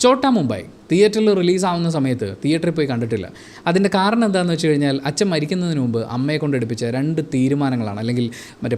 ചോട്ടാ മുംബൈ തിയേറ്ററിൽ റിലീസാവുന്ന സമയത്ത് തിയേറ്ററിൽ പോയി കണ്ടിട്ടില്ല. അതിൻ്റെ കാരണം എന്താണെന്ന് വെച്ച് കഴിഞ്ഞാൽ അച്ഛൻ മരിക്കുന്നതിന് മുമ്പ് അമ്മയെ കൊണ്ട് എടുപ്പിച്ച 2 തീരുമാനങ്ങളാണ്, അല്ലെങ്കിൽ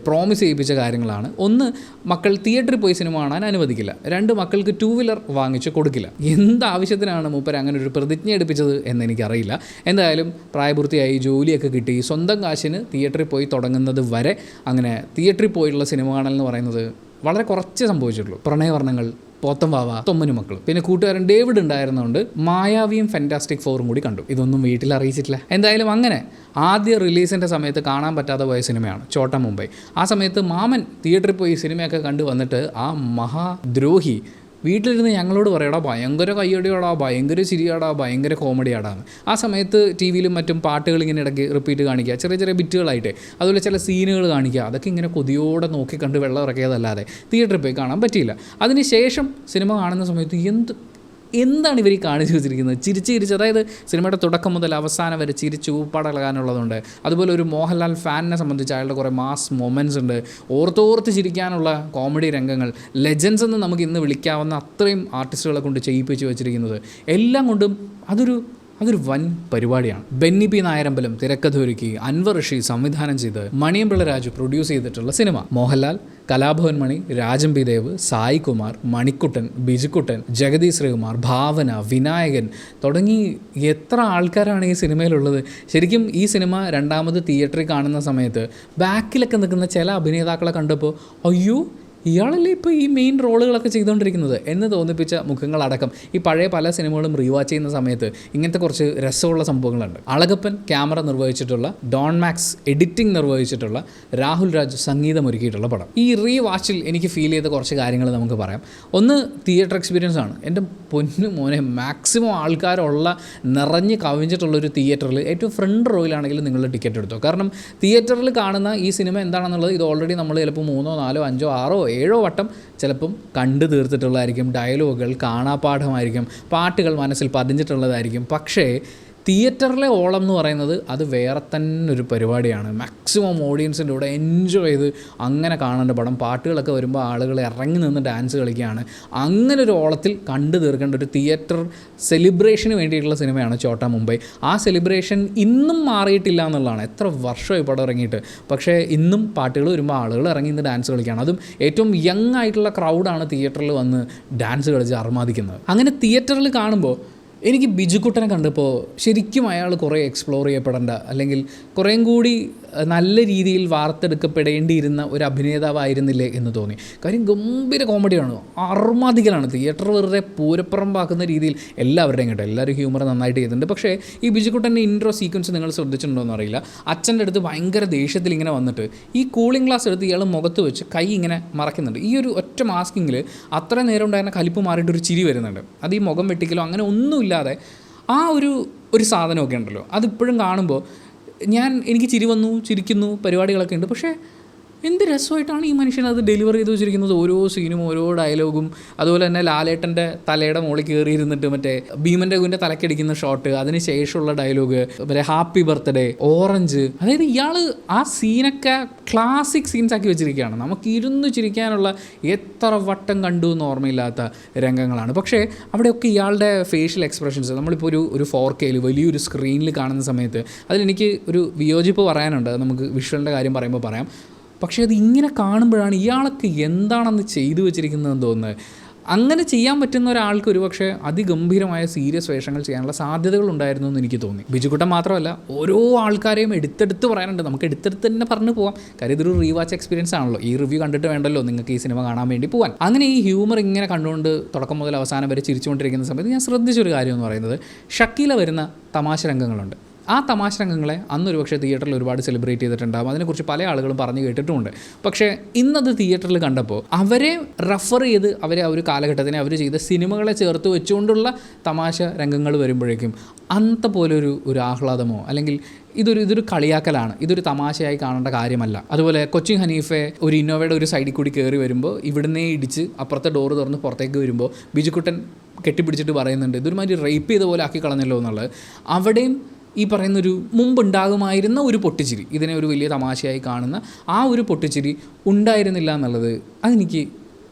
പ്രോമിസ് ചെയ്യിപ്പിച്ച കാര്യങ്ങളാണ്. ഒന്ന്, മക്കൾ തിയേറ്ററിൽ പോയി സിനിമ കാണാൻ അനുവദിക്കില്ല. 2, മക്കൾക്ക് 2 വീലർ വാങ്ങിച്ച് കൊടുക്കില്ല. എന്താവശ്യത്തിനാണ് മൂപ്പർ അങ്ങനെ ഒരു പ്രതിജ്ഞ എടുപ്പിച്ചത് എന്ന് എനിക്കറിയില്ല. എന്തായാലും പ്രായപൂർത്തിയായി, ജോലിയൊക്കെ കിട്ടി, സ്വന്തം കാശിന് തിയേറ്ററിൽ പോയി തുടങ്ങുന്നത് വരെ അങ്ങനെ തിയേറ്ററിൽ പോയിട്ടുള്ള സിനിമ കാണൽ എന്ന് പറയുന്നത് വളരെ കുറച്ച് സംഭവിച്ചിട്ടുള്ളൂ. പ്രണയവർണ്ണങ്ങൾ, പോത്തം വാവ, തൊമ്മനും മക്കളും, പിന്നെ കൂട്ടുകാരൻ ഡേവിഡ് ഉണ്ടായിരുന്നതുകൊണ്ട് മായാവിയും ഫാന്റാസ്റ്റിക് ഫോറും കൂടി കണ്ടു. ഇതൊന്നും വീട്ടിൽ അറിയിച്ചിട്ടില്ല. എന്തായാലും അങ്ങനെ ആദ്യ റിലീസിൻ്റെ സമയത്ത് കാണാൻ പറ്റാതെ പോയ സിനിമയാണ് ചോട്ടാ മുംബൈ. ആ സമയത്ത് മാമൻ തിയേറ്ററിൽ പോയി സിനിമയൊക്കെ കണ്ടു വന്നിട്ട് ആ മഹാദ്രോഹി വീട്ടിലിരുന്ന് ഞങ്ങളോട് പറയടാ ഭയങ്കര കയ്യടിയോടാ, ഭയങ്കര ചിരിയാടാ, ഭയങ്കര കോമഡിയാടാന്ന്. ആ സമയത്ത് ടി വിയിലും മറ്റും പാട്ടുകൾ ഇങ്ങനെ ഇടയ്ക്ക് റിപ്പീറ്റ് കാണിക്കുക, ചെറിയ ചെറിയ ബിറ്റുകളായിട്ട്, അതുപോലെ ചില സീനുകൾ കാണിക്കുക. അതൊക്കെ ഇങ്ങനെ കൊതിയോടെ നോക്കി കണ്ട് വെള്ളം ഇറക്കിയതല്ലാതെ തിയേറ്ററിൽ പോയി കാണാൻ പറ്റിയില്ല. അതിന് ശേഷം സിനിമ കാണുന്ന സമയത്ത് എന്താണ് ഇവർ ഈ കാണിച്ചു വെച്ചിരിക്കുന്നത്? ചിരിച്ച് അതായത് സിനിമയുടെ തുടക്കം മുതൽ അവസാനം വരെ ചിരിച്ച് ഊപ്പാടകളകാനുള്ളതുണ്ട്. അതുപോലെ ഒരു മോഹൻലാൽ ഫാനിനെ സംബന്ധിച്ച് അയാളുടെ കുറേ മാസ് മൊമെൻറ്റ്സ് ഉണ്ട്, ഓർത്തോർത്ത് ചിരിക്കാനുള്ള കോമഡി രംഗങ്ങൾ, ലെജൻസ് എന്ന് നമുക്ക് ഇന്ന് വിളിക്കാവുന്ന അത്രയും ആർട്ടിസ്റ്റുകളെ കൊണ്ട് ചെയ്യിപ്പിച്ച് വെച്ചിരിക്കുന്നത്. എല്ലാം കൊണ്ടും അതൊരു വൻ പരിപാടിയാണ്. ബെന്നി പി നായരമ്പലം തിരക്കഥയൊരുക്കി, അൻവർ റഷീദ് സംവിധാനം ചെയ്ത്, മണിയമ്പിള്ള രാജു പ്രൊഡ്യൂസ് ചെയ്തിട്ടുള്ള സിനിമ. മോഹൻലാൽ, കലാഭവൻ മണി, രാജം പി ദേവ്, സായി കുമാർ, മണിക്കുട്ടൻ, ബിജുക്കുട്ടൻ, ജഗതി ശ്രീകുമാർ, ഭാവന, വിനായകൻ തുടങ്ങി എത്ര ആൾക്കാരാണ് ഈ സിനിമയിലുള്ളത്. ശരിക്കും ഈ സിനിമ രണ്ടാമത് തിയേറ്ററിൽ കാണുന്ന സമയത്ത് ബാക്കിലൊക്കെ നിൽക്കുന്ന ചില അഭിനേതാക്കളെ കണ്ടപ്പോൾ അയ്യോ ഇയാളല്ലേ ഇപ്പോൾ ഈ മെയിൻ റോളുകളൊക്കെ ചെയ്തുകൊണ്ടിരിക്കുന്നത് എന്ന് തോന്നിപ്പിച്ച മുഖങ്ങളടക്കം ഈ പഴയ പല സിനിമകളും റീവാച്ച് ചെയ്യുന്ന സമയത്ത് ഇങ്ങനത്തെ കുറച്ച് രസമുള്ള സംഭവങ്ങളുണ്ട്. അളകപ്പൻ ക്യാമറ നിർവഹിച്ചിട്ടുള്ള, ഡോൺ മാക്സ് എഡിറ്റിംഗ് നിർവഹിച്ചിട്ടുള്ള, രാഹുൽ രാജ് സംഗീതം ഒരുക്കിയിട്ടുള്ള പടം. ഈ റീവാച്ചിൽ എനിക്ക് ഫീൽ ചെയ്ത കുറച്ച് കാര്യങ്ങൾ നമുക്ക് പറയാം. ഒന്ന്, തിയേറ്റർ എക്സ്പീരിയൻസ് ആണ്. എൻ്റെ പൊന്നു മോനെ, മാക്സിമം ആൾക്കാരുള്ള നിറഞ്ഞ് കവിഞ്ഞിട്ടുള്ളൊരു തിയേറ്ററിൽ ഏറ്റവും ഫ്രണ്ട് റോയിലാണെങ്കിലും നിങ്ങൾ ടിക്കറ്റ് എടുത്തോ. കാരണം തിയേറ്ററിൽ കാണുന്ന ഈ സിനിമ എന്താണെന്നുള്ളത് ഇത് ഓൾറെഡി നമ്മൾ ചിലപ്പോൾ 3, 4, 5, 6, 7 വട്ടം ചിലപ്പം കണ്ടു തീർത്തിട്ടുള്ളതായിരിക്കും. ഡയലോഗുകൾ കാണാപ്പാഠമായിരിക്കും, പാട്ടുകൾ മനസ്സിൽ പതിഞ്ഞിട്ടുള്ളതായിരിക്കും. പക്ഷേ തിയേറ്ററിലെ ഓളം എന്ന് പറയുന്നത് അത് വേറെ തന്നെ ഒരു പരിപാടിയാണ്. മാക്സിമം ഓഡിയൻസിൻ്റെ കൂടെ എൻജോയ് ചെയ്ത് അങ്ങനെ കാണേണ്ട പടം. പാട്ടുകളൊക്കെ വരുമ്പോൾ ആളുകൾ ഇറങ്ങി നിന്ന് ഡാൻസ് കളിക്കുകയാണ്. അങ്ങനെ ഒരു ഓളത്തിൽ കണ്ടു തീർക്കേണ്ട ഒരു തിയേറ്റർ സെലിബ്രേഷന് വേണ്ടിയിട്ടുള്ള സിനിമയാണ് ചോട്ടാ മുംബൈ. ആ സെലിബ്രേഷൻ ഇന്നും മാറിയിട്ടില്ല എന്നുള്ളതാണ്. എത്ര വർഷമായി പടം ഇറങ്ങിയിട്ട്, പക്ഷേ ഇന്നും പാട്ടുകൾ വരുമ്പോൾ ആളുകൾ ഇറങ്ങി നിന്ന് ഡാൻസ് കളിക്കുകയാണ്. അതും ഏറ്റവും യങ് ആയിട്ടുള്ള ക്രൗഡാണ് തിയേറ്ററിൽ വന്ന് ഡാൻസ് കളിച്ച് അർമാദിക്കുന്നത്. അങ്ങനെ തിയേറ്ററിൽ കാണുമ്പോൾ എനിക്ക് ബിജുക്കുട്ടനെ കണ്ടപ്പോൾ ശരിക്കും അയാൾ കുറേ എക്സ്പ്ലോർ ചെയ്യപ്പെടേണ്ട, അല്ലെങ്കിൽ കുറേയും കൂടി നല്ല രീതിയിൽ വാർത്തെടുക്കപ്പെടേണ്ടിയിരുന്ന ഒരു അഭിനേതാവായിരുന്നില്ലേ എന്ന് തോന്നി. കാര്യം ഗംഭീര കോമഡിയാണ്, അർമാദിക്കലാണ്. തിയേറ്റർ വെറുതെ പൂരപ്പുറമ്പാക്കുന്ന രീതിയിൽ എല്ലാവരുടെയും കേട്ടോ, എല്ലാവരും ഹ്യൂമർ നന്നായിട്ട് ചെയ്തിട്ടുണ്ട്. പക്ഷേ ഈ ബിജുക്കുട്ടൻ്റെ ഇൻട്രോ സീക്വൻസ് നിങ്ങൾ ശ്രദ്ധിച്ചിട്ടുണ്ടോ എന്നറിയില്ല. അച്ഛൻ്റെ അടുത്ത് ഭയങ്കര ദേഷ്യത്തിൽ ഇങ്ങനെ വന്നിട്ട് ഈ കൂളിംഗ് ഗ്ലാസ് എടുത്ത് ഇയാൾ മുഖത്ത് വെച്ച് കൈ ഇങ്ങനെ മറക്കുന്നുണ്ട്. ഈ ഒരു ഒറ്റ മാസ്കിങ്ങിൽ അത്ര നേരം ഉണ്ടായിരുന്ന കലിപ്പ് മാറിയിട്ടൊരു ചിരി വരുന്നുണ്ട്. അത് ഈ മുഖം വെട്ടിക്കലോ അങ്ങനെ ഒന്നുമില്ലാതെ ആ ഒരു സാധനമൊക്കെ ഉണ്ടല്ലോ, അതിപ്പോഴും കാണുമ്പോൾ എനിക്ക് ചിരി വന്നു, ചിരിക്കുന്നു, പരിപാടികളൊക്കെ ഉണ്ട്. പക്ഷേ എന്ത് രസമായിട്ടാണ് ഈ മനുഷ്യൻ അത് ഡെലിവർ ചെയ്ത് വെച്ചിരിക്കുന്നത്. ഓരോ സീനും ഓരോ ഡയലോഗും. അതുപോലെ തന്നെ ലാലേട്ടൻ്റെ തലയുടെ മുകളിൽ കയറിയിരുന്നിട്ട് മറ്റേ ഭീമൻ്റെ കുഞ്ഞിൻ്റെ തലക്കടിക്കുന്ന ഷോട്ട്, അതിന് ശേഷമുള്ള ഡയലോഗ്, മറ്റേ ഹാപ്പി ബർത്ത്ഡേ, ഓറഞ്ച്. അതായത് ഇയാൾ ആ സീനൊക്കെ ക്ലാസിക് സീൻസ് ആക്കി വെച്ചിരിക്കുകയാണ്. നമുക്ക് ഇരുന്ന് ചിരിക്കാനുള്ള എത്ര വട്ടം കണ്ടു എന്ന് ഓർമ്മയില്ലാത്ത രംഗങ്ങളാണ്. പക്ഷേ അവിടെയൊക്കെ ഇയാളുടെ ഫേഷ്യൽ എക്സ്പ്രഷൻസ് നമ്മളിപ്പോൾ ഒരു 4K വലിയൊരു സ്ക്രീനിൽ കാണുന്ന സമയത്ത് അതിലെനിക്ക് ഒരു വിയോജിപ്പ് പറയാനുണ്ട്. നമുക്ക് വിഷ്വലിൻ്റെ കാര്യം പറയുമ്പോൾ പറയാം. പക്ഷേ അത് ഇങ്ങനെ കാണുമ്പോഴാണ് ഇയാൾക്ക് എന്താണെന്ന് ചെയ്തു വെച്ചിരിക്കുന്നതെന്ന് തോന്നുന്നത്. അങ്ങനെ ചെയ്യാൻ പറ്റുന്ന ഒരാൾക്ക് ഒരുപക്ഷെ അതിഗംഭീരമായ സീരിയസ് വേഷങ്ങൾ ചെയ്യാനുള്ള സാധ്യതകളുണ്ടായിരുന്നു എന്ന് എനിക്ക് തോന്നി. ബിജുക്കുട്ടൻ മാത്രമല്ല, ഓരോ ആൾക്കാരെയും എടുത്തെടുത്ത് പറയാനുണ്ട്. നമുക്ക് എടുത്തെടുത്ത് തന്നെ പറഞ്ഞു പോകാം. കാര്യം ഇതൊരു റീവാച്ച് എക്സ്പീരിയൻസ് ആണല്ലോ. ഈ റിവ്യൂ കണ്ടിട്ട് വേണ്ടല്ലോ നിങ്ങൾക്ക് ഈ സിനിമ കാണാൻ വേണ്ടി പോകാൻ. അങ്ങനെ ഈ ഹ്യൂമർ ഇങ്ങനെ കണ്ടുകൊണ്ട് തുടക്കം മുതൽ അവസാനം വരെ ചിരിച്ചുകൊണ്ടിരിക്കുന്ന സമയത്ത് ഞാൻ ശ്രദ്ധിച്ചൊരു കാര്യം എന്ന് പറയുന്നത്, ഷക്കീല വരുന്ന തമാശ രംഗങ്ങളുണ്ട്. ആ തമാശ രംഗങ്ങളെ അന്നൊരു പക്ഷേ തിയേറ്ററിൽ ഒരുപാട് സെലിബ്രേറ്റ് ചെയ്തിട്ടുണ്ടാകും. അതിനെക്കുറിച്ച് പല ആളുകളും പറഞ്ഞു കേട്ടിട്ടുമുണ്ട്. പക്ഷേ ഇന്നത് തിയേറ്ററിൽ കണ്ടപ്പോൾ അവരെ റെഫർ ചെയ്ത് അവരെ ആ ഒരു കാലഘട്ടത്തിനെ അവർ ചെയ്ത സിനിമകളെ ചേർത്ത് വെച്ചുകൊണ്ടുള്ള തമാശ രംഗങ്ങൾ വരുമ്പോഴേക്കും അന്നത്തെ പോലെ ഒരു ആഹ്ലാദമോ, അല്ലെങ്കിൽ ഇതൊരു കളിയാക്കലാണ്, ഇതൊരു തമാശയായി കാണേണ്ട കാര്യമല്ല. അതുപോലെ കൊച്ചിൻ ഹനീഫെ ഒരു ഇന്നോവയുടെ ഒരു സൈഡിൽ കൂടി കയറി വരുമ്പോൾ ഇവിടുന്നേ ഇടിച്ച് അപ്പുറത്തെ ഡോറ് തുറന്ന് പുറത്തേക്ക് വരുമ്പോൾ ബിജുക്കുട്ടൻ കെട്ടിപ്പിടിച്ചിട്ട് പറയുന്നുണ്ട് ഇതൊരുമാതിരി റേപ്പ് ചെയ്ത പോലെ ആക്കി കളഞ്ഞല്ലോ എന്നുള്ളത്. അവിടെയും ഈ പറയുന്നൊരു മുമ്പുണ്ടാകുമായിരുന്ന ഒരു പൊട്ടിച്ചിരി, ഇതിനെ ഒരു വലിയ തമാശയായി കാണുന്ന ആ ഒരു പൊട്ടിച്ചിരി ഉണ്ടായിരുന്നില്ല എന്നുള്ളത് അതെനിക്ക്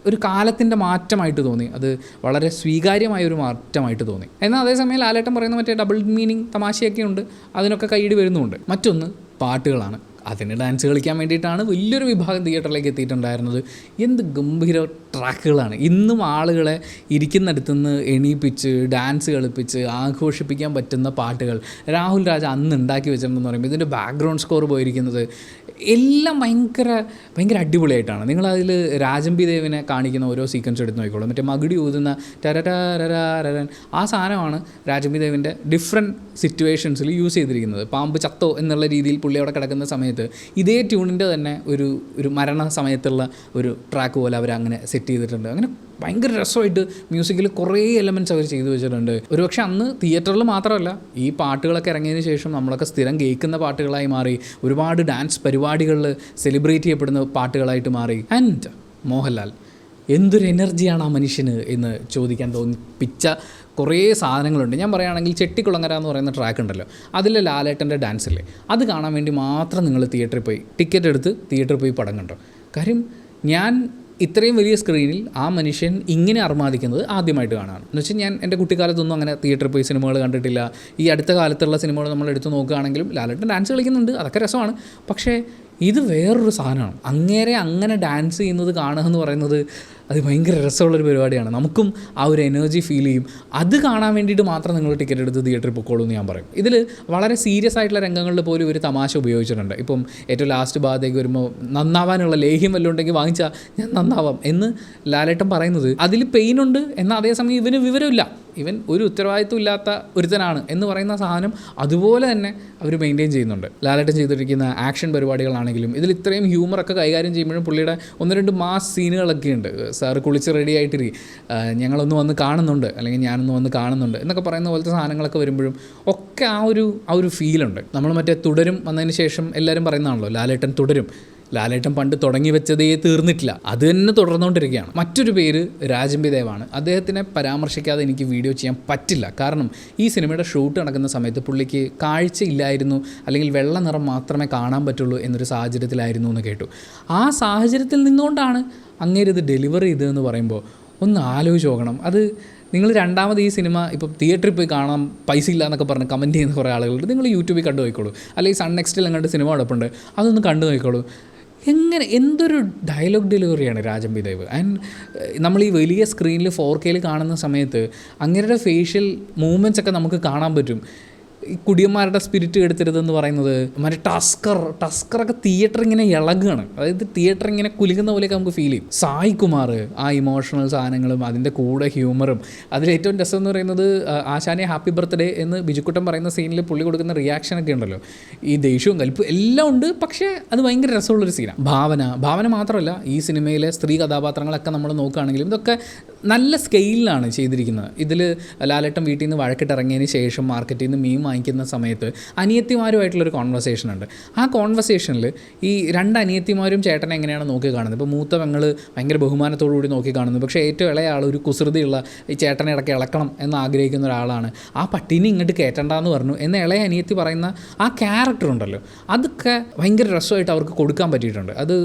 ഒരു കാലത്തിൻ്റെ മാറ്റമായിട്ട് തോന്നി. അത് വളരെ സ്വീകാര്യമായ ഒരു മാറ്റമായിട്ട് തോന്നി. എന്നാൽ അതേസമയം ലാലേട്ടൻ പറയുന്ന മറ്റേ ഡബിൾ മീനിങ് തമാശയൊക്കെ ഉണ്ട്, അതിനൊക്കെ കൈയ്യടി വരുന്നുമുണ്ട്. മറ്റൊന്ന് പാട്ടുകളാണ്. അതിന് ഡാൻസ് കളിക്കാൻ വേണ്ടിയിട്ടാണ് വലിയൊരു വിഭാഗം തിയേറ്ററിലേക്ക് എത്തിയിട്ടുണ്ടായിരുന്നത്. എന്ത് ഗംഭീര ട്രാക്കുകളാണ്. ഇന്നും ആളുകളെ ഇരിക്കുന്നിടത്തുനിന്ന് എണീപ്പിച്ച് ഡാൻസ് കളിപ്പിച്ച് ആഘോഷിപ്പിക്കാൻ പറ്റുന്ന പാട്ടുകൾ രാഹുൽ രാജ് അന്ന് ഉണ്ടാക്കി വെച്ചിട്ടുണ്ടെന്ന് പറയുമ്പോൾ ഇതിൻ്റെ ബാക്ക്ഗ്രൗണ്ട് സ്കോർ പോയിരിക്കുന്നത് എല്ലാം ഭയങ്കര അടിപൊളിയായിട്ടാണ്. നിങ്ങളതിൽ രാജംബി ദേവിനെ കാണിക്കുന്ന ഓരോ സീക്വൻസ് എടുത്ത് നോക്കിക്കോളൂ. മറ്റേ മകുടി ഊതുന്ന ടരരരരൻ ആ സാധനമാണ് രാജംബി ദേവിൻ്റെ ഡിഫറെൻറ്റ് സിറ്റുവേഷൻസിൽ യൂസ് ചെയ്തിരിക്കുന്നത്. പാമ്പ് ചത്തോ എന്നുള്ള രീതിയിൽ പുള്ളി അവിടെ കിടക്കുന്ന സമയത്ത് ഇതേ ട്യൂണിൻ്റെ തന്നെ ഒരു മരണ സമയത്തുള്ള ഒരു ട്രാക്ക് പോലെ അവർ അങ്ങനെ സെറ്റ് ചെയ്തിട്ടുണ്ട്. അങ്ങനെ ഭയങ്കര രസമായിട്ട് മ്യൂസിക്കിൽ കുറേ എലമെൻറ്റ്സ് അവർ ചെയ്തു വെച്ചിട്ടുണ്ട്. ഒരുപക്ഷെ അന്ന് തിയേറ്ററിൽ മാത്രമല്ല, ഈ പാട്ടുകളൊക്കെ ഇറങ്ങിയതിന് ശേഷം നമ്മളൊക്കെ സ്ഥിരം കേൾക്കുന്ന പാട്ടുകളായി മാറി. ഒരുപാട് ഡാൻസ് പരിപാടികളിൽ സെലിബ്രേറ്റ് ചെയ്യപ്പെടുന്ന പാട്ടുകളായിട്ട് മാറി. ആൻഡ് മോഹൻലാൽ എന്തൊരു എനർജിയാണ് ആ മനുഷ്യന് എന്ന് ചോദിക്കാൻ തോന്നിപ്പിച്ച കുറേ സാധനങ്ങളുണ്ട്. ഞാൻ പറയുകയാണെങ്കിൽ ചെട്ടിക്കുളങ്ങര എന്ന് പറയുന്ന ട്രാക്ക് ഉണ്ടല്ലോ, അതിൽ ലാലേട്ടൻ്റെ ഡാൻസില്ലേ, അത് കാണാൻ വേണ്ടി മാത്രം നിങ്ങൾ തിയേറ്ററിൽ പോയി ടിക്കറ്റ് എടുത്ത് തിയേറ്ററിൽ പോയി പടം കണ്ടോ. കാര്യം ഞാൻ ഇത്രയും വലിയ സ്ക്രീനിൽ ആ മനുഷ്യൻ ഇങ്ങനെ അർമാദിക്കുന്നത് ആദ്യമായിട്ട് കാണാണ്. എന്ന് വെച്ചാൽ ഞാൻ എൻ്റെ കുട്ടിക്കാലത്തൊന്നും അങ്ങനെ തിയേറ്ററിൽ പോയി സിനിമകൾ കണ്ടിട്ടില്ല. ഈ അടുത്ത കാലത്തുള്ള സിനിമകൾ നമ്മൾ എടുത്ത് നോക്കുകയാണെങ്കിലും ലാലേട്ടൻ ഡാൻസ് കളിക്കുന്നുണ്ട്, അതൊക്കെ രസമാണ്. പക്ഷേ ഇത് വേറൊരു സാധനമാണ്. അങ്ങനെ ഡാൻസ് ചെയ്യുന്നത് കാണുക എന്ന് പറയുന്നത് അത് ഭയങ്കര രസമുള്ളൊരു പരിപാടിയാണ്. നമുക്കും ആ ഒരു എനർജി ഫീൽ ചെയ്യും. അത് കാണാൻ വേണ്ടിയിട്ട് മാത്രം നിങ്ങൾ ടിക്കറ്റ് എടുത്ത് തിയേറ്ററിൽ പൊക്കോളൂ എന്ന് ഞാൻ പറയും. ഇതിൽ വളരെ സീരിയസ് ആയിട്ടുള്ള രംഗങ്ങളിൽ പോലും ഒരു തമാശ ഉപയോഗിച്ചിട്ടുണ്ട്. ഇപ്പം ഏറ്റവും ലാസ്റ്റ് ഭാഗത്തേക്ക് വരുമ്പോൾ നന്നാവാനുള്ള ലേഹ്യം വല്ലതും ഉണ്ടെങ്കിൽ വാങ്ങിച്ചാൽ ഞാൻ നന്നാവാം എന്ന് ലാലേട്ടൻ പറയുന്നത്, അതിൽ പെയിനുണ്ട്, എന്നാൽ അതേസമയം ഇവന് വിവരമില്ല, ഇവൻ ഒരു ഉത്തരവാദിത്വം ഇല്ലാത്ത ഒരുത്തനാണ് എന്ന് പറയുന്ന സാധനം അതുപോലെ തന്നെ അവർ മെയിൻറ്റെയിൻ ചെയ്യുന്നുണ്ട്. ലാലേട്ടൻ ചെയ്തിരിക്കുന്ന ആക്ഷൻ പരിപാടികളാണെങ്കിലും ഇതിൽ ഇത്രയും ഹ്യൂമറൊക്കെ കൈകാര്യം ചെയ്യുമ്പോഴും പുള്ളിയുടെ 1-2 മാസ് സീനുകളൊക്കെ ഉണ്ട്. സാറ് കുളിച്ച് റെഡി ആയിട്ടിരി, ഞങ്ങളൊന്ന് വന്ന് കാണുന്നുണ്ട്, അല്ലെങ്കിൽ ഞാനൊന്ന് വന്ന് കാണുന്നുണ്ട് എന്നൊക്കെ പറയുന്ന പോലത്തെ സാധനങ്ങളൊക്കെ വരുമ്പോഴും ഒക്കെ ആ ഒരു ഫീലുണ്ട്. നമ്മൾ മറ്റേ തുടരും വന്നതിന് ശേഷം എല്ലാവരും പറയുന്നതാണല്ലോ, ലാലേട്ടൻ പണ്ട് തുടങ്ങി വെച്ചതേ തീർന്നിട്ടില്ല, അത് തന്നെ തുടർന്നുകൊണ്ടിരിക്കുകയാണ്. മറ്റൊരു പേര് രാജംബി ദേവാണ്. അദ്ദേഹത്തിനെ പരാമർശിക്കാതെ എനിക്ക് വീഡിയോ ചെയ്യാൻ പറ്റില്ല. കാരണം ഈ സിനിമയുടെ ഷൂട്ട് നടക്കുന്ന സമയത്ത് പുള്ളിക്ക് കാഴ്ചയില്ലായിരുന്നു, അല്ലെങ്കിൽ വെള്ള നിറം മാത്രമേ കാണാൻ പറ്റുള്ളൂ എന്നൊരു സാഹചര്യത്തിലായിരുന്നു എന്ന് കേട്ടു. ആ സാഹചര്യത്തിൽ നിന്നുകൊണ്ടാണ് അങ്ങേരിത് ഡെലിവറി ചെയ്തതെന്ന് പറയുമ്പോൾ ഒന്ന് ആലോചിച്ച് നോക്കണം. അത് നിങ്ങൾ രണ്ടാമത് ഈ സിനിമ ഇപ്പോൾ തിയേറ്ററിൽ പോയി കാണാൻ പൈസ ഇല്ല എന്നൊക്കെ പറഞ്ഞ് കമൻറ്റ് ചെയ്യുന്ന കുറേ ആളുകളുണ്ട്. നിങ്ങൾ യൂട്യൂബിൽ കണ്ടു നോക്കിക്കോളൂ, അല്ലെങ്കിൽ സൺ നെക്സ്റ്റിൽ അങ്ങോട്ട് സിനിമ കിടപ്പുണ്ട്, അതൊന്ന് കണ്ടു നോക്കിക്കോളൂ. എന്തൊരു ഡയലോഗ് ഡെലിവറിയാണ് രാജംബി ദേവ്. ആൻഡ് നമ്മൾ ഈ വലിയ സ്ക്രീനിൽ 4K കാണുന്ന സമയത്ത് അങ്ങേരുടെ ഫേഷ്യൽ മൂവ്മെൻറ്റ്സ് ഒക്കെ നമുക്ക് കാണാൻ പറ്റും. ഈ കുടിയന്മാരുടെ സ്പിരിറ്റ് എടുത്തരുതെന്ന് പറയുന്നത്, മറ്റേ ടസ്കറൊക്കെ തിയേറ്റർ ഇങ്ങനെ ഇളകുകയാണ്. അതായത് തിയേറ്റർ ഇങ്ങനെ കുലുങ്ങുന്ന പോലെയൊക്കെ നമുക്ക് ഫീൽ ചെയ്യും. സായ് കുമാർ ആ ഇമോഷണൽ സാധനങ്ങളും അതിൻ്റെ കൂടെ ഹ്യൂമറും, അതിലേറ്റവും രസം എന്ന് പറയുന്നത് ആശാനെ ഹാപ്പി ബർത്ത്ഡേ എന്ന് ബിജുക്കുട്ടൻ പറയുന്ന സീനിൽ പുള്ളി കൊടുക്കുന്ന റിയാക്ഷനൊക്കെ ഉണ്ടല്ലോ, ഈ ദേഷ്യവും കലിപ്പും എല്ലാം ഉണ്ട്. പക്ഷേ അത് ഭയങ്കര രസമുള്ളൊരു സീനാണ്. ഭാവന മാത്രമല്ല, ഈ സിനിമയിലെ സ്ത്രീ കഥാപാത്രങ്ങളൊക്കെ നമ്മൾ നോക്കുകയാണെങ്കിലും ഇതൊക്കെ നല്ല സ്കെയിലിലാണ് ചെയ്തിരിക്കുന്നത്. ഇതിൽ ലാലേട്ടൻ വീട്ടിൽ നിന്ന് വഴക്കിട്ടിറങ്ങിയതിന് ശേഷം മാർക്കറ്റിൽ നിന്ന് മീൻ വാങ്ങിക്കുന്ന സമയത്ത് അനിയത്തിമാരുമായിട്ടുള്ളൊരു കോൺവെർസേഷൻ ഉണ്ട്. ആ കോൺവെർസേഷനിൽ ഈ 2 അനിയത്തിമാരും ചേട്ടനെ എങ്ങനെയാണ് നോക്കി കാണുന്നത്. ഇപ്പോൾ മൂത്ത പെങ്ങൾ ഭയങ്കര ബഹുമാനത്തോടു കൂടി നോക്കി കാണുന്നു, പക്ഷേ ഏറ്റവും ഇളയ ആൾ ഒരു കുസൃതിയുള്ള ഈ ചേട്ടനെ ഇടയ്ക്ക് ഇളക്കണം എന്ന് ആഗ്രഹിക്കുന്ന ഒരാളാണ്. ആ പട്ടീനെ ഇങ്ങോട്ട് കയറ്റണ്ടെന്ന് പറഞ്ഞു എന്ന് ഇളയ അനിയത്തി പറയുന്ന ആ ക്യാരക്ടർ ഉണ്ടല്ലോ, അതൊക്കെ ഭയങ്കര രസമായിട്ട് അവർക്ക് കൊടുക്കാൻ പറ്റിയിട്ടുണ്ട്.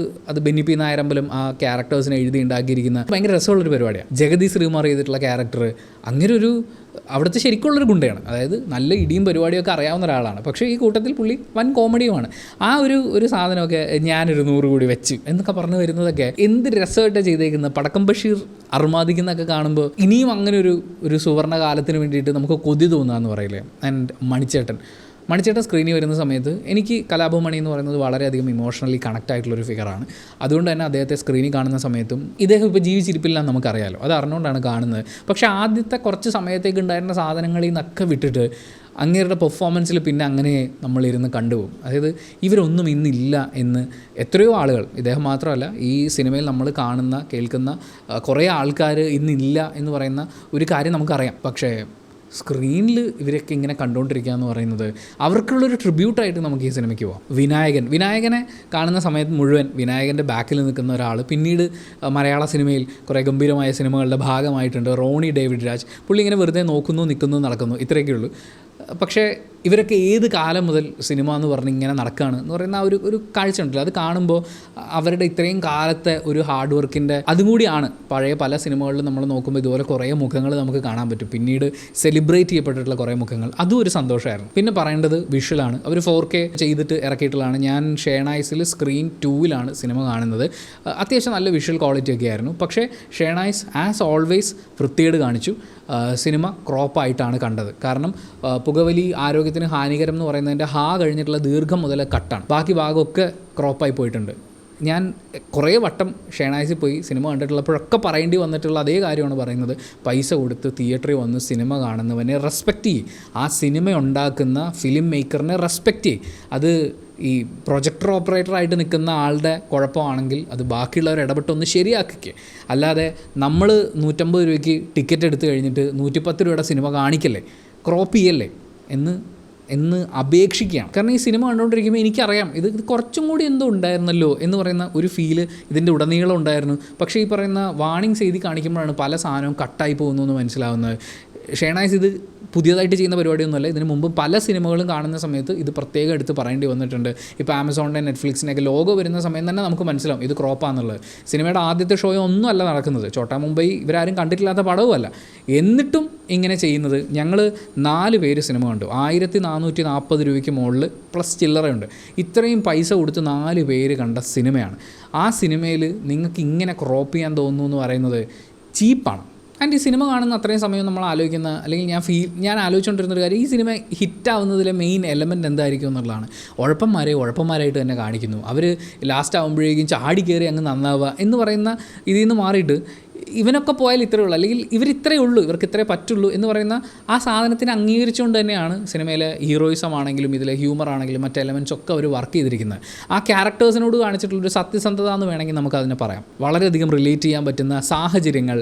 അത് ബെന്നി പി നായരമ്പലം ആ ക്യാരക്ടേഴ്സിനെ എഴുതി ഉണ്ടാക്കിയിരിക്കുന്ന ഭയങ്കര രസമുള്ളൊരു പരിപാടിയാണ്. ജഗതി ശ്രീകുമാർ ചെയ്തിട്ടുള്ള ക്യാരക്ടർ അങ്ങനെ അവിടുത്തെ ശരിക്കുള്ളൊരു ഗുണ്ടയാണ്. അതായത് നല്ല ഇടിയും പരിപാടിയൊക്കെ അറിയാവുന്ന ഒരാളാണ്, പക്ഷേ ഈ കൂട്ടത്തിൽ പുള്ളി വൻ കോമഡിയുമാണ്. ആ ഒരു സാധനമൊക്കെ ഞാനൊരു 100 കൂടി വെച്ച് എന്നൊക്കെ പറഞ്ഞു വരുന്നതൊക്കെ എന്ത് രസമായിട്ടാണ് ചെയ്തേക്കുന്നത്. പടക്കം ബഷീർ അർമാദിക്കുന്നതൊക്കെ കാണുമ്പോൾ ഇനിയും അങ്ങനെ ഒരു സുവർണ്ണ കാലത്തിന് വേണ്ടിയിട്ട് നമുക്ക് കൊതി തോന്നുകയെന്ന് പറയില്ലേ. ആൻഡ് മണിച്ചേട്ടൻ സ്ക്രീനിൽ വരുന്ന സമയത്ത് എനിക്ക് കലാഭവൻ എന്ന് പറയുന്നത് വളരെയധികം ഇമോഷണലി കണക്റ്റ് ആയിട്ടുള്ളൊരു ഫിഗറാണ്. അതുകൊണ്ട് തന്നെ അദ്ദേഹത്തെ സ്ക്രീനിൽ കാണുന്ന സമയത്തും ഇദ്ദേഹം ഇപ്പോൾ ജീവിച്ചിരിപ്പില്ല എന്ന് നമുക്കറിയാമല്ലോ, അത് അറിഞ്ഞുകൊണ്ടാണ് കാണുന്നത്. പക്ഷേ ആദ്യത്തെ കുറച്ച് സമയത്തേക്ക് ഉണ്ടായിരുന്ന സാധനങ്ങളിൽ നിന്നൊക്കെ വിട്ടിട്ട് അങ്ങേരുടെ പെർഫോമൻസിൽ പിന്നെ അങ്ങനെ നമ്മളിരുന്ന് കണ്ടുപോകും. അതായത് ഇവരൊന്നും ഇന്നില്ല എന്ന് എത്രയോ ആളുകൾ, ഇദ്ദേഹം മാത്രമല്ല ഈ സിനിമയിൽ നമ്മൾ കാണുന്ന കേൾക്കുന്ന കുറേ ആൾക്കാർ ഇന്നില്ല എന്ന് പറയുന്ന ഒരു കാര്യം നമുക്കറിയാം. പക്ഷേ സ്ക്രീനിൽ ഇവരൊക്കെ ഇങ്ങനെ കണ്ടുകൊണ്ടിരിക്കുക എന്ന് പറയുന്നത് അവർക്കുള്ളൊരു ട്രിബ്യൂട്ടായിട്ട് നമുക്ക് ഈ സിനിമയ്ക്ക് പോകാം. വിനായകനെ കാണുന്ന സമയത്ത് മുഴുവൻ വിനായകൻ്റെ ബാക്കിൽ നിൽക്കുന്ന ഒരാൾ പിന്നീട് മലയാള സിനിമയിൽ കുറേ ഗംഭീരമായ സിനിമകളുടെ ഭാഗമായിട്ടുണ്ട്. റോണി ഡേവിഡ് രാജ്. പുള്ളി ഇങ്ങനെ വെറുതെ നോക്കുന്നു, നിൽക്കുന്നു, നടക്കുന്നു, ഇത്രയൊക്കെ ഉള്ളൂ. പക്ഷേ ഇവരൊക്കെ ഏത് കാലം മുതൽ സിനിമ എന്ന് പറഞ്ഞ് ഇങ്ങനെ നടക്കുകയാണ് എന്ന് പറയുന്ന ആ ഒരു കാഴ്ച ഉണ്ടല്ലോ. അത് കാണുമ്പോൾ അവരുടെ ഇത്രയും കാലത്തെ ഒരു ഹാർഡ് വർക്കിൻ്റെ അതും കൂടിയാണ്. പഴയ പല സിനിമകളിലും നമ്മൾ നോക്കുമ്പോൾ ഇതുപോലെ കുറേ മുഖങ്ങൾ നമുക്ക് കാണാൻ പറ്റും, പിന്നീട് സെലിബ്രേറ്റ് ചെയ്യപ്പെട്ടിട്ടുള്ള കുറേ മുഖങ്ങൾ. അതും ഒരു സന്തോഷമായിരുന്നു. പിന്നെ പറയേണ്ടത് വിഷ്വലാണ്. അവർ 4K ചെയ്തിട്ട് ഇറക്കിയിട്ടുള്ളതാണ്. ഞാൻ ഷേണായ്സിൽ സ്ക്രീൻ 2-ലാണ് സിനിമ കാണുന്നത്. അത്യാവശ്യം നല്ല വിഷ്വൽ ക്വാളിറ്റി ഒക്കെ ആയിരുന്നു. പക്ഷേ ഷേണായ്സ് ആസ് ഓൾവേസ് വൃത്തികേട് കാണിച്ചു. സിനിമ ക്രോപ്പായിട്ടാണ് കണ്ടത്. കാരണം പുകവലി ആരോഗ്യത്തിന് ഹാനികരം എന്ന് പറയുന്നതിൻ്റെ കഴിഞ്ഞിട്ടുള്ള ദീർഘം മുതൽ കട്ടാണ്. ബാക്കി ഭാഗമൊക്കെ ക്രോപ്പായി പോയിട്ടുണ്ട്. ഞാൻ കുറേ വട്ടം ഷേണായ്സിൽ പോയി സിനിമ കണ്ടിട്ടുള്ളപ്പോഴൊക്കെ പറയേണ്ടി വന്നിട്ടുള്ള അതേ കാര്യമാണ് പറയുന്നത്. പൈസ കൊടുത്ത് തിയേറ്ററിൽ വന്ന് സിനിമ കാണുന്നവനെ റെസ്പെക്റ്റ് ചെയ്യും. ആ സിനിമ ഉണ്ടാക്കുന്ന ഫിലിം മേക്കറിനെ റെസ്പെക്റ്റ് ചെയ്യും. അത് ഈ പ്രൊജക്ടർ ഓപ്പറേറ്ററായിട്ട് നിൽക്കുന്ന ആളുടെ കുഴപ്പമാണെങ്കിൽ അത് ബാക്കിയുള്ളവർ ഇടപെട്ടൊന്ന് ശരിയാക്കിക്കുക. അല്ലാതെ നമ്മൾ 150 രൂപയ്ക്ക് ടിക്കറ്റ് എടുത്ത് കഴിഞ്ഞിട്ട് 110 രൂപയുടെ സിനിമ കാണിക്കല്ലേ, ക്രോപ്പ് ചെയ്യല്ലേ എന്ന് അപേക്ഷിക്കുകയാണ്. കാരണം ഈ സിനിമ കണ്ടുകൊണ്ടിരിക്കുമ്പോൾ എനിക്കറിയാം ഇത് കുറച്ചും കൂടി എന്തോ ഉണ്ടായിരുന്നല്ലോ എന്ന് പറയുന്ന ഒരു ഫീല് ഇതിൻ്റെ ഉടനീളം ഉണ്ടായിരുന്നു. പക്ഷേ ഈ പറയുന്ന വാർണിങ്സ് എഴുതി കാണിക്കുമ്പോഴാണ് പല സാധനവും കട്ടായി പോകുന്നു എന്ന് മനസ്സിലാവുന്നത്. ഷേണായ്സ് ഇത് പുതിയതായിട്ട് ചെയ്യുന്ന പരിപാടിയൊന്നുമല്ല. ഇതിന് മുമ്പ് പല സിനിമകളും കാണുന്ന സമയത്ത് ഇത് പ്രത്യേകം എടുത്ത് പറയേണ്ടി വന്നിട്ടുണ്ട്. ഇപ്പോൾ ആമസോണിൻ്റെ നെറ്റ്ഫ്ലിക്സിൻ്റെയൊക്കെ ലോഗോ വരുന്ന സമയം തന്നെ നമുക്ക് മനസ്സിലാവും ഇത് ക്രോപ്പാന്നുള്ളത്. സിനിമയുടെ ആദ്യത്തെ ഷോ ഒന്നും അല്ല നടക്കുന്നത്. ചോട്ടാ മുംബൈ ഇവരാരും കണ്ടിട്ടില്ലാത്ത പടവുമല്ല. എന്നിട്ടും ഇങ്ങനെ ചെയ്യുന്നത്. ഞങ്ങൾ 4 പേര് സിനിമ കണ്ടു. 1440 രൂപയ്ക്ക് മുകളിൽ പ്ലസ് ചില്ലറയുണ്ട്. ഇത്രയും പൈസ കൊടുത്ത് 4 പേര് കണ്ട സിനിമയാണ്. ആ സിനിമയിൽ നിങ്ങൾക്ക് ഇങ്ങനെ ക്രോപ്പ് ചെയ്യാൻ തോന്നുന്നു എന്ന് പറയുന്നത് ചീപ്പാണ്. ആൻഡ് ഈ സിനിമ കാണുന്ന അത്രയും സമയം നമ്മൾ ആലോചിക്കുന്ന, അല്ലെങ്കിൽ ഞാൻ ആലോചിച്ചുകൊണ്ടിരുന്നൊരു കാര്യം, ഈ സിനിമ ഹിറ്റാവുന്നതിലെ മെയിൻ എലമെൻറ്റ് എന്തായിരിക്കും എന്നുള്ളതാണ്. ഉഴപ്പന്മാരായിട്ട് തന്നെ കാണിക്കുന്നു. അവർ ലാസ്റ്റ് ആകുമ്പോഴേക്കും ചാടി കയറി അങ്ങ് നന്നാവുക എന്ന് പറയുന്ന ഇതിൽ നിന്ന് മാറിയിട്ട് ഇവനൊക്കെ പോയാൽ ഇത്രയേ ഉള്ളൂ, അല്ലെങ്കിൽ ഇവരിത്രയേ ഉള്ളൂ, ഇവർക്ക് ഇത്രയേ പറ്റുള്ളൂ എന്ന് പറയുന്ന ആ സാധനത്തിന് അംഗീകരിച്ചുകൊണ്ട് തന്നെയാണ് സിനിമയിലെ ഹീറോയിസം ആണെങ്കിലും ഇതിലെ ഹ്യൂമർ ആണെങ്കിലും മറ്റ് എലമെൻറ്റ്സ് ഒക്കെ അവർ വർക്ക് ചെയ്തിരിക്കുന്നത്. ആ ക്യാരക്ടേഴ്സിനോട് കാണിച്ചിട്ടുള്ളൊരു സത്യസന്ധത എന്ന് വേണമെങ്കിൽ നമുക്കതിനെ പറയാം. വളരെയധികം റിലേറ്റ് ചെയ്യാൻ പറ്റുന്ന സാഹചര്യങ്ങൾ,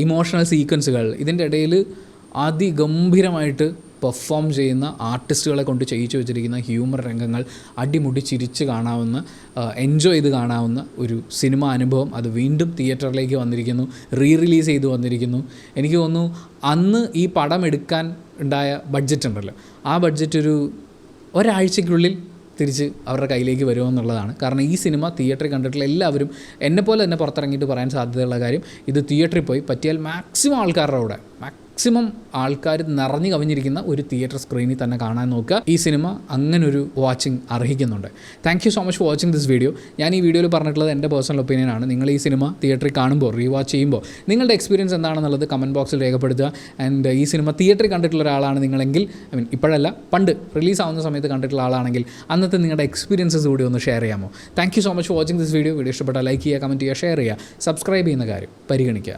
ഇമോഷണൽ സീക്വൻസുകൾ, ഇതിൻ്റെ ഇടയിൽ അതിഗംഭീരമായിട്ട് പെർഫോം ചെയ്യുന്ന ആർട്ടിസ്റ്റുകളെ കൊണ്ട് ചെയ്യിച്ചു വെച്ചിരിക്കുന്ന ഹ്യൂമർ രംഗങ്ങൾ, അടിമുടി ചിരിച്ച് കാണാവുന്ന, എൻജോയ് ചെയ്ത് കാണാവുന്ന ഒരു സിനിമ അനുഭവം. അത് വീണ്ടും തിയേറ്ററിലേക്ക് വന്നിരിക്കുന്നു, റിലീസ് ചെയ്ത് വന്നിരിക്കുന്നു. എനിക്ക് തോന്നുന്നു അന്ന് ഈ പടം എടുക്കാൻ ഉണ്ടായ ബഡ്ജറ്റ് ഉണ്ടല്ലോ, ആ ബഡ്ജറ്റ് ഒരാഴ്ചയ്ക്കുള്ളിൽ തിരിച്ച് അവരുടെ കയ്യിലേക്ക് വരുമെന്നുള്ളതാണ്. കാരണം ഈ സിനിമ തിയേറ്ററിൽ കണ്ടിട്ടുള്ള എല്ലാവരും എന്നെപ്പോലെ തന്നെ പുറത്തിറങ്ങിയിട്ട് പറയാൻ സാധ്യതയുള്ള കാര്യം, ഇത് തിയേറ്ററിൽ പോയി പറ്റിയാൽ മാക്സിമം ആൾക്കാരുടെ കൂടെ മാക്സിമം ആൾക്കാർ നിറഞ്ഞു കവിഞ്ഞിരിക്കുന്ന ഒരു തിയേറ്റർ സ്ക്രീനിൽ തന്നെ കാണാൻ നോക്കുക. ഈ സിനിമ അങ്ങനൊരു വാച്ചിങ് അർഹിക്കുന്നുണ്ട്. Thank you so much for watching this video. ഞാൻ ഈ വീഡിയോയിൽ പറഞ്ഞിട്ടുള്ളത് എൻ്റെ പേഴ്സണൽ ഒപ്പീനിയനാണ്. നിങ്ങൾ ഈ സിനിമ തിയേറ്ററിൽ കാണുമ്പോൾ, റീവാച്ച് ചെയ്യുമ്പോൾ നിങ്ങളുടെ എക്സ്പീരിയൻസ് എന്താണെന്നുള്ളത് കമൻറ്റ് ബോക്സിൽ രേഖപ്പെടുത്തുക. ആൻഡ് ഈ സിനിമ തിയേറ്ററിൽ കണ്ടിട്ടുള്ള ഒരാളാണ് നിങ്ങളെങ്കിൽ, ഇപ്പോഴല്ല പണ്ട് റിലീസാവുന്ന സമയത്ത് കണ്ടിട്ടുള്ള ആളാണെങ്കിൽ അന്നത്തെ നിങ്ങളുടെ എക്സ്പീരിയൻസസ് കൂടി ഒന്ന് ഷെയർ ചെയ്യാമോ? Thank you so much for watching this video. Video ഇഷ്ടപ്പെട്ടാൽ ലൈക്ക് ചെയ്യുക, കമൻറ്റ് ചെയ്യുക, ഷെയർ ചെയ്യുക, സബ്സ്ക്രൈബ് ചെയ്യുന്ന കാര്യം പരിഗണിക്കുക.